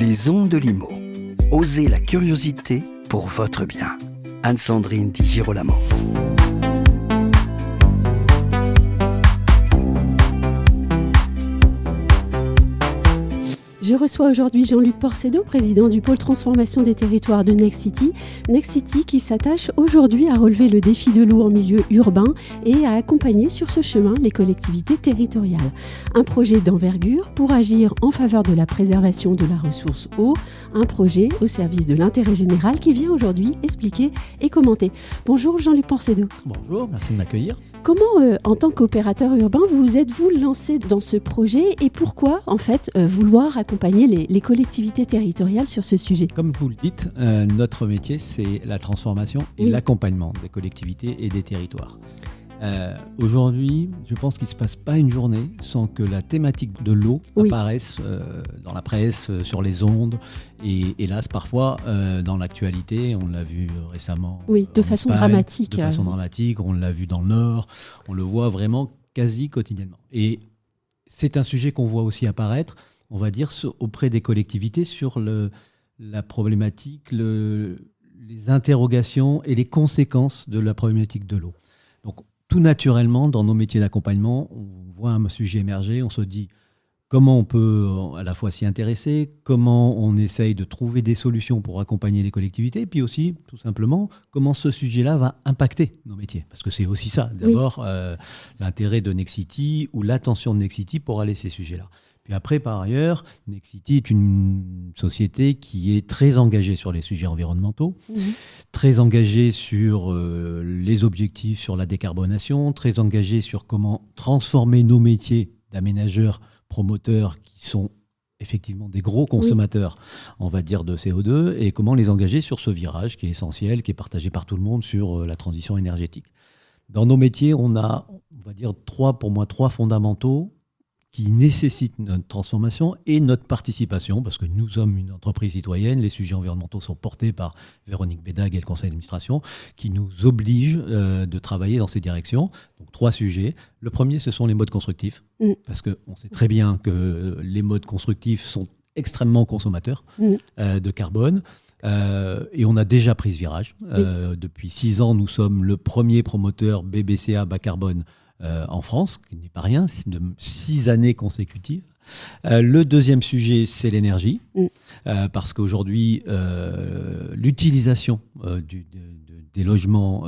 Les ondes de Limo. Osez la curiosité pour votre bien. Anne-Sandrine Di Girolamo. Je reçois aujourd'hui Jean-Luc Porcedo, président du pôle transformation des territoires de Nexity. Nexity qui s'attache aujourd'hui à relever le défi de l'eau en milieu urbain et à accompagner sur ce chemin les collectivités territoriales. Un projet d'envergure pour agir en faveur de la préservation de la ressource eau, un projet au service de l'intérêt général qui vient aujourd'hui expliquer et commenter. Bonjour Jean-Luc Porcedo. Bonjour, merci de m'accueillir. Comment, en tant qu'opérateur urbain, vous êtes-vous lancé dans ce projet et pourquoi, en fait, vouloir accompagner les collectivités territoriales sur ce sujet ? Comme vous le dites, notre métier, c'est la transformation et l'accompagnement des collectivités et des territoires. Aujourd'hui, je pense qu'il ne se passe pas une journée sans que la thématique de l'eau apparaisse dans la presse, sur les ondes et hélas parfois dans l'actualité. On l'a vu récemment de façon Espagne, dramatique. De façon dramatique, on l'a vu dans le Nord, on le voit vraiment quasi quotidiennement. Et c'est un sujet qu'on voit aussi apparaître, on va dire, auprès des collectivités sur la problématique, les interrogations et les conséquences de la problématique de l'eau. Donc, tout naturellement, dans nos métiers d'accompagnement, on voit un sujet émerger, on se dit comment on peut à la fois s'y intéresser, comment on essaye de trouver des solutions pour accompagner les collectivités, et puis aussi, tout simplement, comment ce sujet-là va impacter nos métiers. Parce que c'est aussi ça, d'abord, l'intérêt de Nexity ou l'attention de Nexity pour aller ces sujets-là. Puis après, par ailleurs, Nexity est une société qui est très engagée sur les sujets environnementaux, très engagée sur les objectifs, sur la décarbonation, très engagée sur comment transformer nos métiers d'aménageurs, promoteurs, qui sont effectivement des gros consommateurs, on va dire, de CO2, et comment les engager sur ce virage qui est essentiel, qui est partagé par tout le monde sur la transition énergétique. Dans nos métiers, on a, on va dire, trois fondamentaux qui nécessite notre transformation et notre participation, parce que nous sommes une entreprise citoyenne, les sujets environnementaux sont portés par Véronique Bédag et le conseil d'administration, qui nous obligent de travailler dans ces directions. Donc 3 sujets. Le premier, ce sont les modes constructifs, parce qu'on sait très bien que les modes constructifs sont extrêmement consommateurs de carbone. Et on a déjà pris ce virage. Depuis 6 ans, nous sommes le premier promoteur BBCA bas carbone en France, qui n'est pas rien, de 6 années consécutives. Le deuxième sujet, c'est l'énergie, parce qu'aujourd'hui, l'utilisation des logements,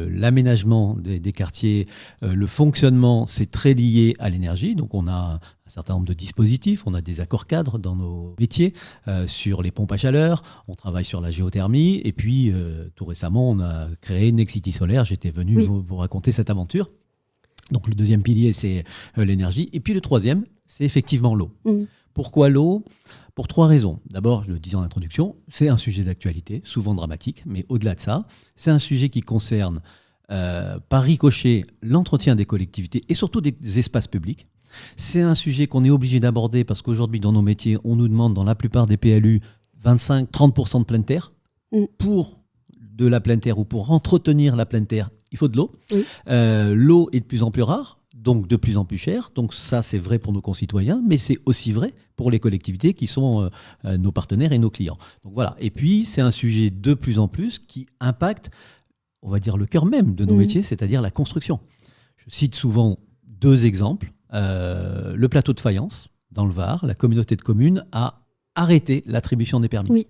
l'aménagement des quartiers, le fonctionnement, c'est très lié à l'énergie. Donc on a un certain nombre de dispositifs, on a des accords cadres dans nos métiers sur les pompes à chaleur, on travaille sur la géothermie, et puis tout récemment, on a créé Nexity Solaire. J'étais venu vous raconter cette aventure. Donc le deuxième pilier, c'est l'énergie. Et puis le troisième, c'est effectivement l'eau. Pourquoi l'eau ? Pour 3 raisons. D'abord, je le disais en introduction, c'est un sujet d'actualité, souvent dramatique, mais au-delà de ça, c'est un sujet qui concerne par ricochet l'entretien des collectivités et surtout des espaces publics. C'est un sujet qu'on est obligé d'aborder parce qu'aujourd'hui, dans nos métiers, on nous demande dans la plupart des PLU 25-30% de pleine terre. Pour de la pleine terre ou pour entretenir la pleine terre, il faut de l'eau. L'eau est de plus en plus rare, donc de plus en plus chère. Donc ça, c'est vrai pour nos concitoyens, mais c'est aussi vrai pour les collectivités qui sont nos partenaires et nos clients. Donc voilà. Et puis, c'est un sujet de plus en plus qui impacte, on va dire, le cœur même de nos métiers, c'est-à-dire la construction. Je cite souvent 2 exemples. Le plateau de faïence, dans le Var, la communauté de communes a arrêté l'attribution des permis.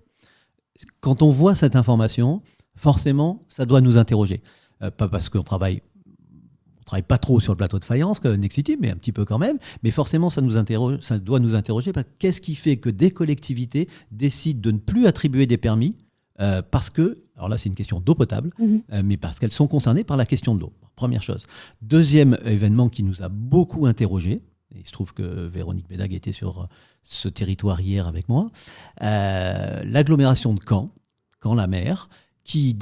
Quand on voit cette information, forcément, ça doit nous interroger. Pas parce qu'on travaille pas trop sur le plateau de faïence, comme Nexity, mais un petit peu quand même. Mais forcément, ça doit nous interroger. Qu'est-ce qui fait que des collectivités décident de ne plus attribuer des permis parce que, alors là, c'est une question d'eau potable, mais parce qu'elles sont concernées par la question de l'eau. Première chose. Deuxième événement qui nous a beaucoup interrogés, et il se trouve que Véronique Bédag était sur ce territoire hier avec moi, l'agglomération de Caen-la-Mer, qui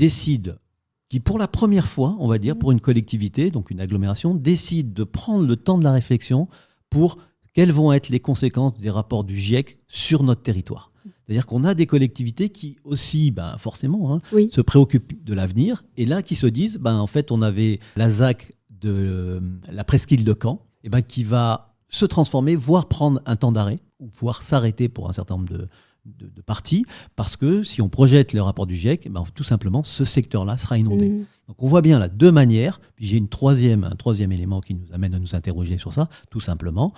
pour la première fois, on va dire, pour une collectivité, donc une agglomération, décide de prendre le temps de la réflexion pour quelles vont être les conséquences des rapports du GIEC sur notre territoire. C'est-à-dire qu'on a des collectivités qui aussi, forcément, se préoccupent de l'avenir, et là, qui se disent, en fait, on avait la ZAC de la presqu'île de Caen, qui va se transformer, voire prendre un temps d'arrêt, ou pouvoir s'arrêter pour un certain nombre de parties, parce que si on projette le rapport du GIEC, tout simplement, ce secteur-là sera inondé. Donc on voit bien là deux manières. Puis j'ai un troisième élément qui nous amène à nous interroger sur ça, tout simplement.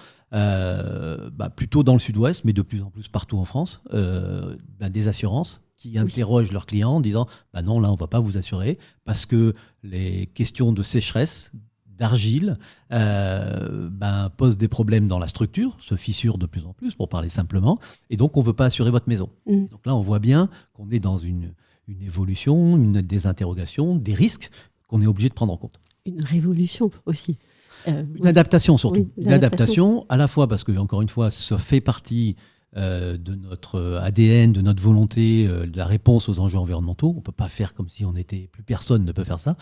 Plutôt dans le sud-ouest, mais de plus en plus partout en France, des assurances qui interrogent leurs clients en disant non, là on ne va pas vous assurer parce que les questions de sécheresse, d'argile, posent des problèmes dans la structure, se fissurent de plus en plus, pour parler simplement, et donc on ne veut pas assurer votre maison. Donc là on voit bien qu'on est dans une évolution, des interrogations, des risques qu'on est obligé de prendre en compte. Une révolution aussi. Une adaptation surtout. Oui, une adaptation à la fois parce que, encore une fois, ça fait partie de notre ADN, de notre volonté, de la réponse aux enjeux environnementaux. On ne peut pas faire comme si plus personne ne peut faire ça,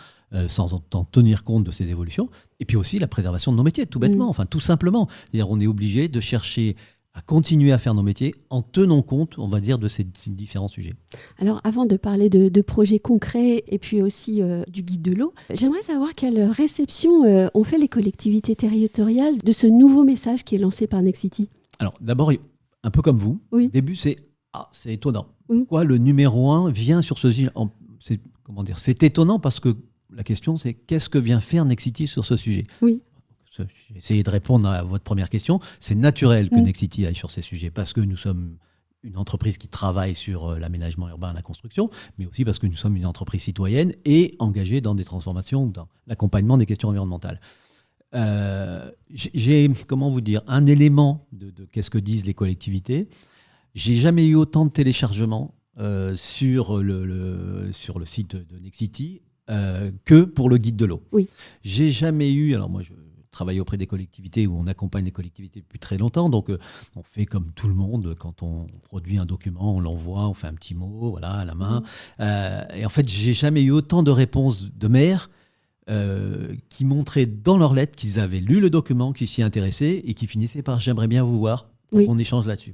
sans en tenir compte de ces évolutions. Et puis aussi la préservation de nos métiers, tout bêtement, tout simplement. C'est-à-dire on est obligé de chercher à continuer à faire nos métiers en tenant compte, on va dire, de ces différents sujets. Alors, avant de parler de projets concrets et puis aussi du guide de l'eau, j'aimerais savoir quelle réception ont fait les collectivités territoriales de ce nouveau message qui est lancé par Nexity. Alors, d'abord, un peu comme vous, au début, c'est étonnant. Pourquoi le numéro 1 vient sur ce sujet ? C'est étonnant parce que la question, c'est qu'est-ce que vient faire Nexity sur ce sujet ? J'ai essayé de répondre à votre première question. C'est naturel que Nexity aille sur ces sujets parce que nous sommes une entreprise qui travaille sur l'aménagement urbain et la construction, mais aussi parce que nous sommes une entreprise citoyenne et engagée dans des transformations ou dans l'accompagnement des questions environnementales. J'ai, un élément de qu'est-ce que disent les collectivités. J'ai jamais eu autant de téléchargements sur le site de Nexity que pour le guide de l'eau. J'ai jamais eu... Alors moi, je travaille auprès des collectivités où on accompagne les collectivités depuis très longtemps. Donc, on fait comme tout le monde. Quand on produit un document, on l'envoie, on fait un petit mot à la main. Et en fait, j'ai jamais eu autant de réponses de maires qui montraient dans leurs lettres qu'ils avaient lu le document, qu'ils s'y intéressaient et qui finissaient par « j'aimerais bien vous voir ». On échange là-dessus.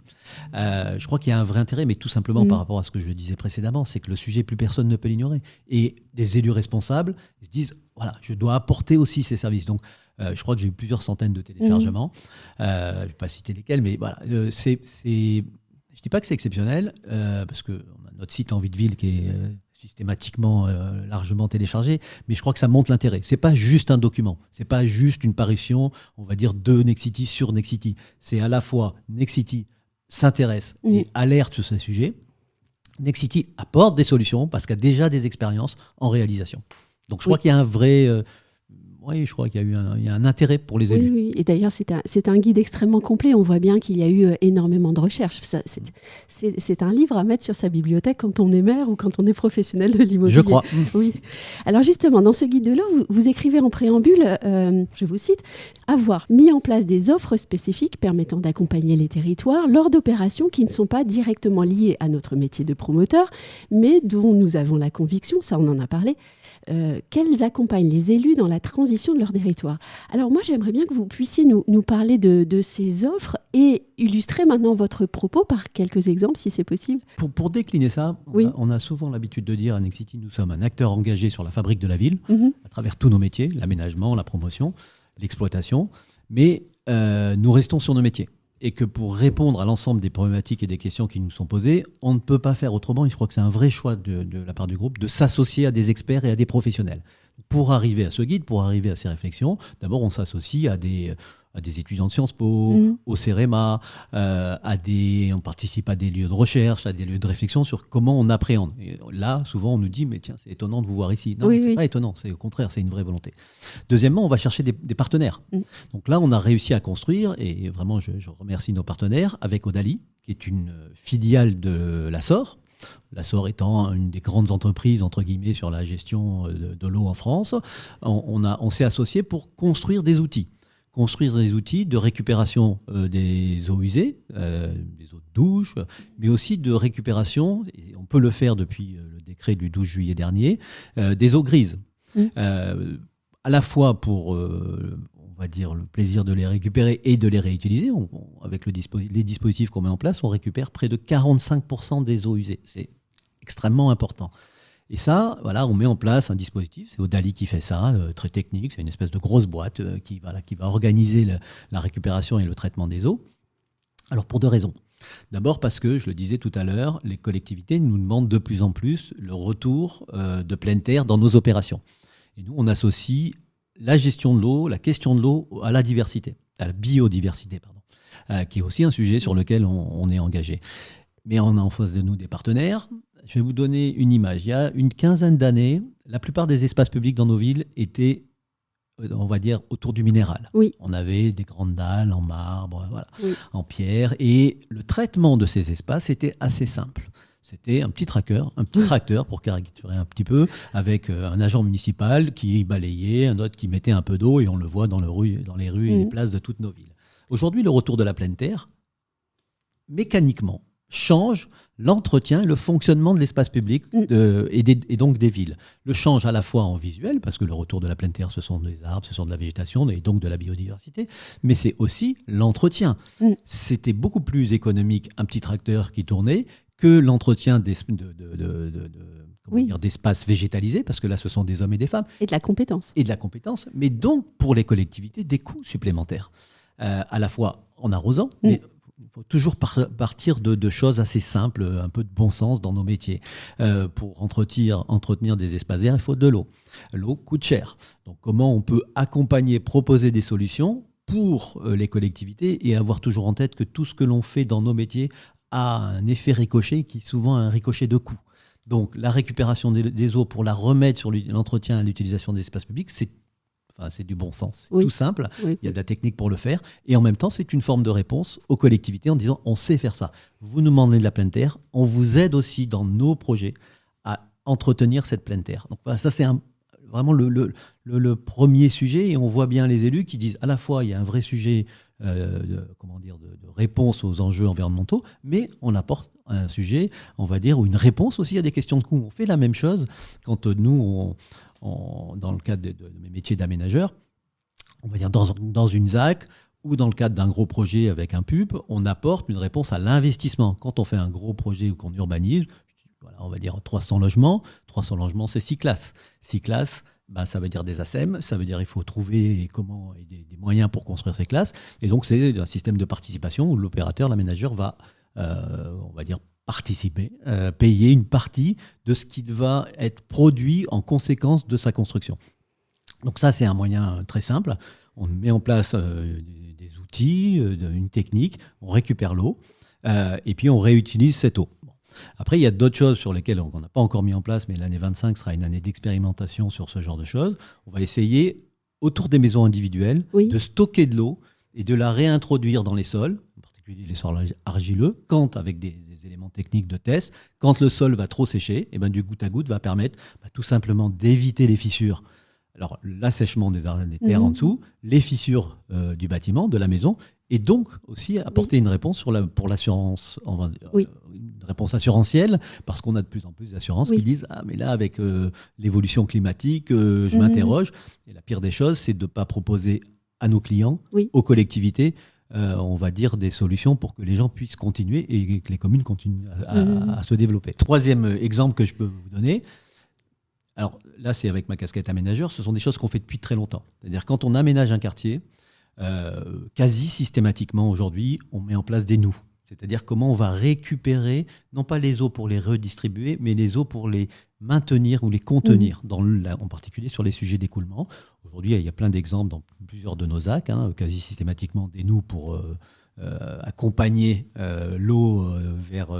Je crois qu'il y a un vrai intérêt, mais tout simplement par rapport à ce que je disais précédemment, c'est que le sujet, plus personne ne peut l'ignorer. Et des élus responsables se disent, voilà, je dois apporter aussi ces services. Donc, je crois que j'ai eu plusieurs centaines de téléchargements. Je ne vais pas citer lesquels, mais voilà, je ne dis pas que c'est exceptionnel, parce qu'on a notre site Envie de Ville qui est systématiquement largement téléchargé, mais je crois que ça montre l'intérêt. C'est pas juste un document, c'est pas juste une parution, on va dire, de Nexity sur Nexity. C'est à la fois Nexity s'intéresse et alerte sur ce sujet. Nexity apporte des solutions parce qu'il y a déjà des expériences en réalisation. Donc je crois qu'il y a un vrai... je crois qu'il y a un intérêt pour les élus. Oui. Et d'ailleurs, c'est un guide extrêmement complet. On voit bien qu'il y a eu énormément de recherches. C'est un livre à mettre sur sa bibliothèque quand on est maire ou quand on est professionnel de l'immobilier. Je crois. Oui. Alors justement, dans ce guide de l'eau, vous écrivez en préambule, je vous cite, « Avoir mis en place des offres spécifiques permettant d'accompagner les territoires lors d'opérations qui ne sont pas directement liées à notre métier de promoteur, mais dont nous avons la conviction, ça on en a parlé, qu'elles accompagnent les élus dans la transition de leur territoire. » Alors moi, j'aimerais bien que vous puissiez nous parler de ces offres et illustrer maintenant votre propos par quelques exemples, si c'est possible. Pour décliner ça, on a souvent l'habitude de dire à Nexity, nous sommes un acteur engagé sur la fabrique de la ville, à travers tous nos métiers, l'aménagement, la promotion, l'exploitation, mais nous restons sur nos métiers. Et que pour répondre à l'ensemble des problématiques et des questions qui nous sont posées, on ne peut pas faire autrement. Et je crois que c'est un vrai choix de la part du groupe de s'associer à des experts et à des professionnels. Pour arriver à ce guide, pour arriver à ces réflexions, d'abord on s'associe à des étudiants de Sciences Po, au CEREMA, on participe à des lieux de recherche, à des lieux de réflexion sur comment on appréhende. Et là, souvent, on nous dit, mais tiens, c'est étonnant de vous voir ici. Non, c'est pas étonnant, c'est au contraire, c'est une vraie volonté. Deuxièmement, on va chercher des partenaires. Donc là, on a réussi à construire, et vraiment, je remercie nos partenaires, avec Odali, qui est une filiale de l'Assor. L'Assor étant une des grandes entreprises, entre guillemets, sur la gestion de l'eau en France. On s'est associés pour construire des outils de récupération des eaux usées, des eaux de douche, mais aussi de récupération, et on peut le faire depuis le décret du 12 juillet dernier, des eaux grises. À la fois pour, on va dire, le plaisir de les récupérer et de les réutiliser. Avec les dispositifs qu'on met en place, on récupère près de 45% des eaux usées. C'est extrêmement important. Et ça, voilà, on met en place un dispositif, c'est Odali qui fait ça, très technique, c'est une espèce de grosse boîte qui va organiser la récupération et le traitement des eaux. Alors pour deux raisons. D'abord parce que, je le disais tout à l'heure, les collectivités nous demandent de plus en plus le retour de pleine terre dans nos opérations. Et nous, on associe la gestion de l'eau, la question de l'eau à la diversité, à la biodiversité, qui est aussi un sujet sur lequel on est engagé. Mais on a en face de nous des partenaires. Je vais vous donner une image. Il y a une quinzaine d'années, la plupart des espaces publics dans nos villes étaient, on va dire, autour du minéral. Oui. On avait des grandes dalles en marbre, voilà, Oui. en pierre. Et le traitement de ces espaces était assez simple. C'était un petit tracteur pour caricaturer un petit peu, avec un agent municipal qui balayait, un autre qui mettait un peu d'eau, et on le voit dans les rues et les places de toutes nos villes. Aujourd'hui, le retour de la pleine terre, mécaniquement, change l'entretien et le fonctionnement de l'espace public et donc des villes. Le change à la fois en visuel, parce que le retour de la pleine terre, ce sont des arbres, ce sont de la végétation et donc de la biodiversité, mais c'est aussi l'entretien. C'était beaucoup plus économique un petit tracteur qui tournait que l'entretien d'espaces végétalisés, parce que là, ce sont des hommes et des femmes. Et de la compétence. Mais donc, pour les collectivités, des coûts supplémentaires. À la fois en arrosant, mais il faut toujours partir de choses assez simples, un peu de bon sens dans nos métiers. Pour entretenir des espaces verts, il faut de l'eau. L'eau coûte cher. Donc comment on peut accompagner, proposer des solutions pour les collectivités et avoir toujours en tête que tout ce que l'on fait dans nos métiers a un effet ricochet qui est souvent un ricochet de coût. Donc la récupération des eaux pour la remettre sur l'entretien et l'utilisation des espaces publics, c'est du bon sens, c'est tout simple, il y a de la technique pour le faire, et en même temps, c'est une forme de réponse aux collectivités en disant, on sait faire ça. Vous nous demandez de la pleine terre, on vous aide aussi dans nos projets à entretenir cette pleine terre. Donc voilà, ça c'est vraiment le premier sujet, et on voit bien les élus qui disent, à la fois, il y a un vrai sujet de réponse aux enjeux environnementaux, mais on apporte un sujet, on va dire, ou une réponse aussi à des questions de coût. On fait la même chose quand nous, dans le cadre de mes métiers d'aménageur, on va dire dans une ZAC ou dans le cadre d'un gros projet avec un PUP, on apporte une réponse à l'investissement. Quand on fait un gros projet ou qu'on urbanise, on va dire 300 logements, c'est 6 classes. 6 classes, ça veut dire des ASEM, ça veut dire qu'il faut trouver des moyens pour construire ces classes. Et donc, c'est un système de participation où l'opérateur, l'aménageur va, on va dire, participer, payer une partie de ce qui va être produit en conséquence de sa construction. Donc ça, c'est un moyen très simple. On met en place des outils, une technique, on récupère l'eau et puis on réutilise cette eau. Bon. Après, il y a d'autres choses sur lesquelles on n'a pas encore mis en place, mais l'année 25 sera une année d'expérimentation sur ce genre de choses. On va essayer, autour des maisons individuelles, de stocker de l'eau et de la réintroduire dans les sols, en particulier les sols argileux, quand avec des éléments techniques de test, quand le sol va trop sécher, et du goutte à goutte va permettre tout simplement d'éviter les fissures. Alors l'assèchement des terres en dessous, les fissures du bâtiment, de la maison, et donc aussi apporter une réponse pour l'assurance, une réponse assurantielle, parce qu'on a de plus en plus d'assurances qui disent « Ah, mais là, avec l'évolution climatique, je m'interroge. » Et la pire des choses, c'est de ne pas proposer à nos clients, aux collectivités, on va dire des solutions pour que les gens puissent continuer et que les communes continuent à se développer. Troisième exemple que je peux vous donner, alors là c'est avec ma casquette aménageur, ce sont des choses qu'on fait depuis très longtemps. C'est-à-dire quand on aménage un quartier, quasi systématiquement aujourd'hui, on met en place des nus. C'est-à-dire comment on va récupérer, non pas les eaux pour les redistribuer, mais les eaux pour les maintenir ou les contenir, en particulier sur les sujets d'écoulement. Aujourd'hui, il y a plein d'exemples dans plusieurs de nos ZAC, quasi systématiquement des nus pour accompagner l'eau vers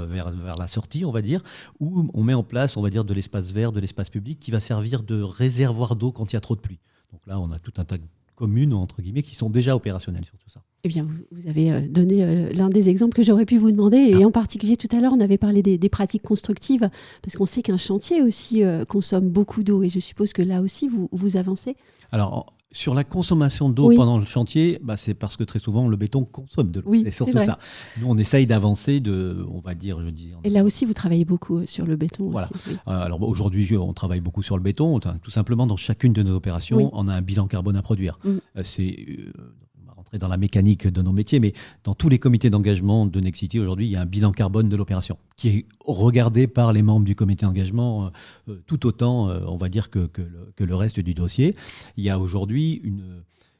la sortie, on va dire, où on met en place, on va dire, de l'espace vert, de l'espace public qui va servir de réservoir d'eau quand il y a trop de pluie. Donc là, on a tout un tas de communes, entre guillemets, qui sont déjà opérationnelles sur tout ça. Eh bien, vous avez donné l'un des exemples que j'aurais pu vous demander. Et en particulier, tout à l'heure, on avait parlé des pratiques constructives, parce qu'on sait qu'un chantier aussi consomme beaucoup d'eau. Et je suppose que là aussi, vous avancez. Alors, sur la consommation d'eau pendant le chantier, c'est parce que très souvent, le béton consomme de l'eau. Oui, c'est surtout ça. Nous, on essaye d'avancer on va dire, je dis... Et là aussi, vous travaillez beaucoup sur le béton voilà. aussi. Oui. Alors aujourd'hui, on travaille beaucoup sur le béton. Tout simplement, dans chacune de nos opérations, on a un bilan carbone à produire. On va rentrer dans la mécanique de nos métiers, mais dans tous les comités d'engagement de Nexity, aujourd'hui, il y a un bilan carbone de l'opération qui est regardé par les membres du comité d'engagement tout autant, on va dire, que le reste du dossier. Il y a aujourd'hui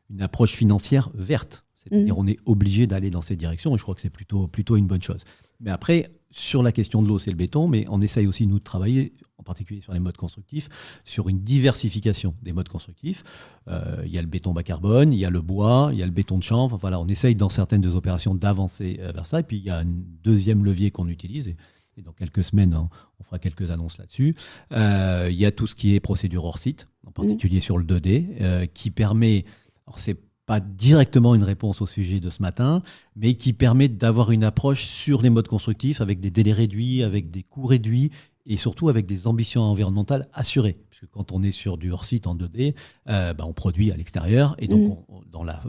une approche financière verte. C'est-à-dire on est obligé d'aller dans cette direction et je crois que c'est plutôt une bonne chose. Mais après, sur la question de l'eau, c'est le béton, mais on essaye aussi, nous, de travailler, en particulier sur les modes constructifs, sur une diversification des modes constructifs. Il y a le béton bas carbone, il y a le bois, il y a le béton de chanvre. Voilà, on essaye dans certaines des opérations d'avancer vers ça. Et puis, il y a un deuxième levier qu'on utilise. Et dans quelques semaines, on fera quelques annonces là-dessus. Il y a tout ce qui est procédure hors site, en particulier sur le 2D, qui permet... Alors, c'est pas directement une réponse au sujet de ce matin, mais qui permet d'avoir une approche sur les modes constructifs avec des délais réduits, avec des coûts réduits et surtout avec des ambitions environnementales assurées. Parce que quand on est sur du hors-site en 2D, on produit à l'extérieur et donc dans la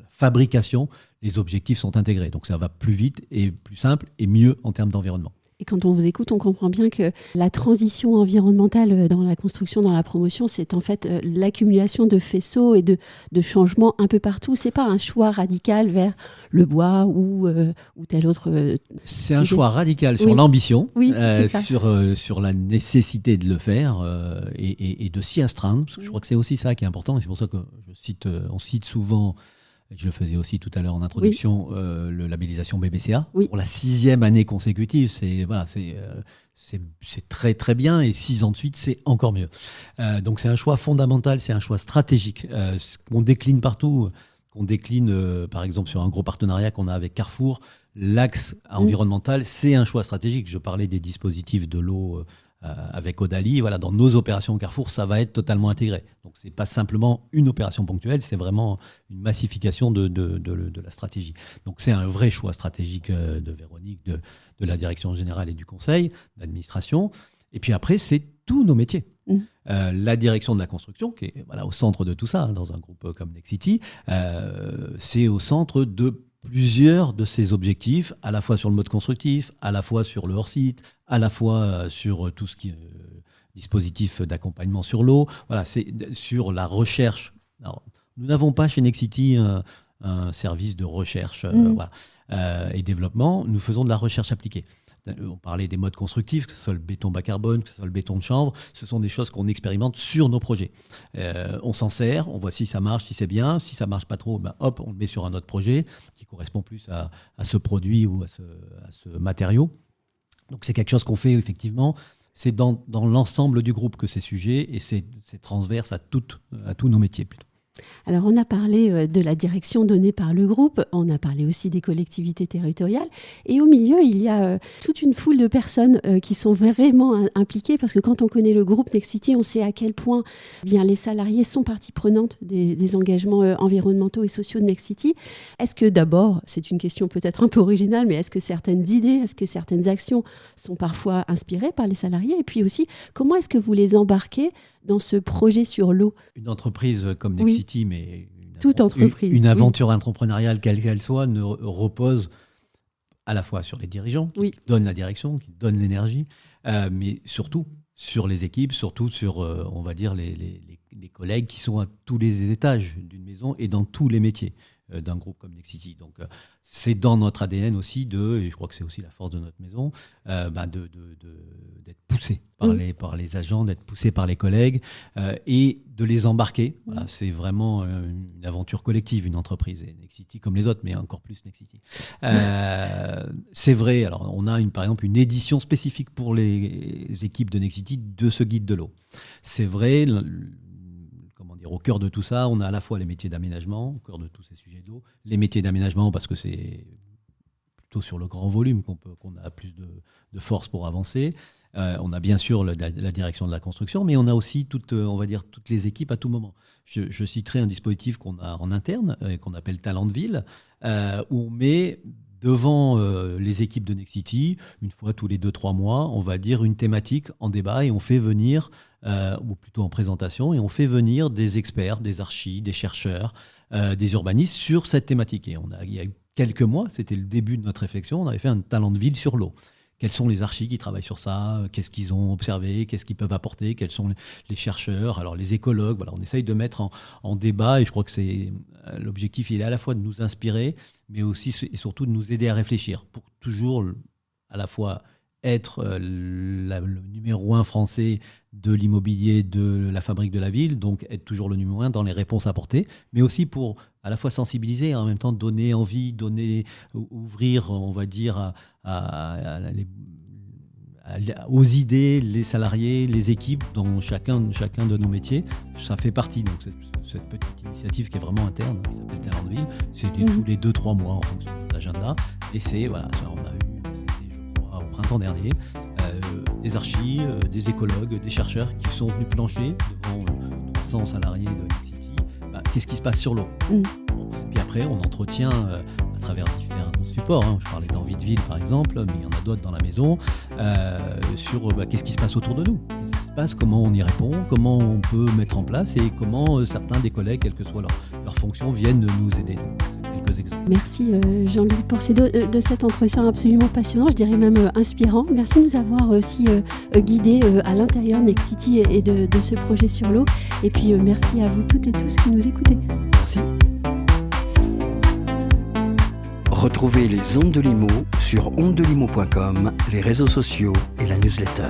fabrication, les objectifs sont intégrés. Donc ça va plus vite et plus simple et mieux en termes d'environnement. Et quand on vous écoute, on comprend bien que la transition environnementale dans la construction, dans la promotion, c'est en fait l'accumulation de faisceaux et de changements un peu partout. C'est pas un choix radical vers le bois ou tel autre. C'est un choix radical sur l'ambition, sur la nécessité de le faire et de s'y astreindre. Parce que je crois que c'est aussi ça qui est important. Et c'est pour ça que on cite souvent. Je le faisais aussi tout à l'heure en introduction, la labellisation BBCA pour la 6e année consécutive. C'est très très bien et 6 ans de suite, c'est encore mieux. Donc c'est un choix fondamental, c'est un choix stratégique qu'on décline partout, qu'on décline par exemple sur un gros partenariat qu'on a avec Carrefour. L'axe environnemental, c'est un choix stratégique. Je parlais des dispositifs de l'eau avec Odali, voilà, dans nos opérations Carrefour, ça va être totalement intégré. Donc, c'est pas simplement une opération ponctuelle, c'est vraiment une massification de la stratégie. Donc, c'est un vrai choix stratégique de Véronique, de la direction générale et du conseil d'administration. Et puis après, c'est tous nos métiers. La direction de la construction, qui est au centre de tout ça, dans un groupe comme Nexity, c'est au centre de plusieurs de ces objectifs, à la fois sur le mode constructif, à la fois sur le hors-site, à la fois sur tout ce qui est dispositif d'accompagnement sur l'eau. Voilà, c'est sur la recherche. Alors, nous n'avons pas chez Nexity un service de recherche et développement. Nous faisons de la recherche appliquée. On parlait des modes constructifs, que ce soit le béton bas carbone, que ce soit le béton de chanvre. Ce sont des choses qu'on expérimente sur nos projets. On s'en sert, on voit si ça marche, si c'est bien. Si ça marche pas trop, on le met sur un autre projet qui correspond plus à ce produit ou à ce matériau. Donc c'est quelque chose qu'on fait effectivement. C'est dans l'ensemble du groupe que c'est sujet et c'est transverse à tous nos métiers plutôt. Alors, on a parlé de la direction donnée par le groupe, on a parlé aussi des collectivités territoriales. Et au milieu, il y a toute une foule de personnes qui sont vraiment impliquées, parce que quand on connaît le groupe Nexity, on sait à quel point les salariés sont partie prenante des engagements environnementaux et sociaux de Nexity. Est-ce que d'abord, c'est une question peut-être un peu originale, mais est-ce que certaines idées, est-ce que certaines actions sont parfois inspirées par les salariés? Et puis aussi, comment est-ce que vous les embarquez dans ce projet sur l'eau? Une entreprise comme Nexity, mais une aventure entrepreneuriale quelle qu'elle soit, ne repose à la fois sur les dirigeants qui donnent la direction, qui donnent l'énergie, mais surtout sur les équipes, surtout sur, on va dire, les collègues qui sont à tous les étages d'une maison et dans tous les métiers d'un groupe comme Nexity. Donc, c'est dans notre ADN aussi et je crois que c'est aussi la force de notre maison, d'être poussé par les agents, d'être poussé par les collègues et de les embarquer. Voilà, c'est vraiment une aventure collective, une entreprise. Et Nexity comme les autres, mais encore plus Nexity. C'est vrai, alors on a par exemple une édition spécifique pour les équipes de Nexity de ce guide de l'eau. C'est vrai, au cœur de tout ça, on a à la fois les métiers d'aménagement, au cœur de tous ces sujets d'eau, les métiers d'aménagement parce que c'est plutôt sur le grand volume qu'on a plus de force pour avancer. On a bien sûr la direction de la construction, mais on a aussi toutes les équipes à tout moment. Je citerai un dispositif qu'on a en interne, qu'on appelle Talent de Ville, où on met devant les équipes de Nexity, une fois tous les 2-3 mois, on va dire une thématique en débat et on fait venir, ou plutôt en présentation, et on fait venir des experts, des archis, des chercheurs, des urbanistes sur cette thématique. Et il y a eu quelques mois, c'était le début de notre réflexion, on avait fait un talent de ville sur l'eau. Quels sont les archis qui travaillent sur ça? Qu'est-ce qu'ils ont observé? Qu'est-ce qu'ils peuvent apporter? Quels sont les chercheurs? Alors les écologues, voilà, on essaye de mettre en débat et je crois que l'objectif, il est à la fois de nous inspirer, mais aussi et surtout de nous aider à réfléchir pour toujours à la fois être le numéro 1 français de l'immobilier de la fabrique de la ville, donc être toujours le numéro 1 dans les réponses apportées, mais aussi pour à la fois sensibiliser et en même temps donner envie, ouvrir, on va dire, aux idées, les salariés, les équipes dans chacun de nos métiers. Ça fait partie, donc cette petite initiative qui est vraiment interne, qui s'appelle Talent de Ville, c'est tous les 2-3 mois en fonction de l'agenda, et c'est, voilà, on a eu, c'était, je crois, au printemps dernier, des archis, des écologues, des chercheurs qui sont venus plancher devant 300 salariés de Nexity. Qu'est-ce qui se passe sur l'eau? Puis après, on entretient à travers différents supports. Je parlais d'Envie de Ville, par exemple, mais il y en a d'autres dans la maison, sur qu'est-ce qui se passe autour de nous. Qu'est-ce qui se passe, comment on y répond, comment on peut mettre en place et comment certains des collègues, quelle que soit leur fonction, viennent nous aider. C'est quelques exemples. Merci Jean-Louis Porcedo de cet entretien absolument passionnant, je dirais même inspirant. Merci de nous avoir aussi guidés à l'intérieur Nexity et de ce projet sur l'eau. Et puis merci à vous toutes et tous qui nous écoutez. Merci. Retrouvez les Ondes de Limo sur ondedelimo.com, les réseaux sociaux et la newsletter.